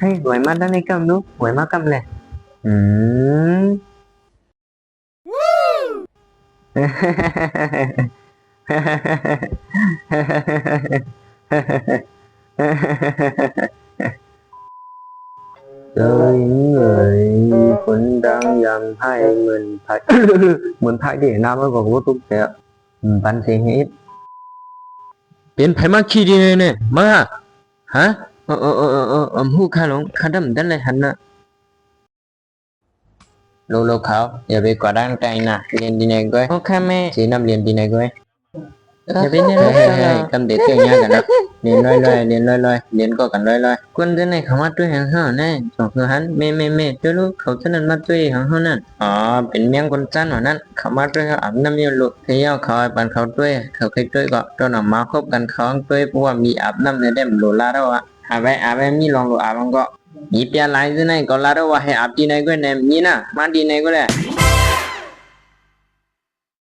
hay quậy mắt đó này cầm nút quậy mắt cầm này Rồi những người vẫn đang dần hay mình phải mình phải để nam nó còn có tung kìa bạn sẽ hết เป็นไผมาขี้ดีเนี่ยมาฮะหูข้าหลงข้าดำดันเลยหันน่ะลูกเขาอย่าไปกอดร่างใจนะเรียนดีไหนก้อยโอ้ข้าแม่สีน้ำเรียนดีไหนก้อยอย่าไปเนี่ยกำเด็ดเตี้ยงยากันนะเรียนลอยเรียนลอยเรียนก็กันลอยคนเดินในเขามาด้วยหางเห่าแน่สองคือหันเม่เจ้าลูกเขาฉะนั้นมาด้วยหางเห่านั่นอ๋อเป็นเมียงคนจันหวนั้นเขามาด้วยเขาอาบน้ำเยี่ยวลูกเที่ยวเขาปันเขาด้วยเขาเคยด้วยก็ตอนออกมาคบกันเขาด้วยเพราะว่ามีอาบน้ำในเด่มโลลาแล้วอะอาไปมีลองโลอาบังก็ Ipia lai thế này có là đâu mà hay áp đi này cái này như nào mang đi này cái này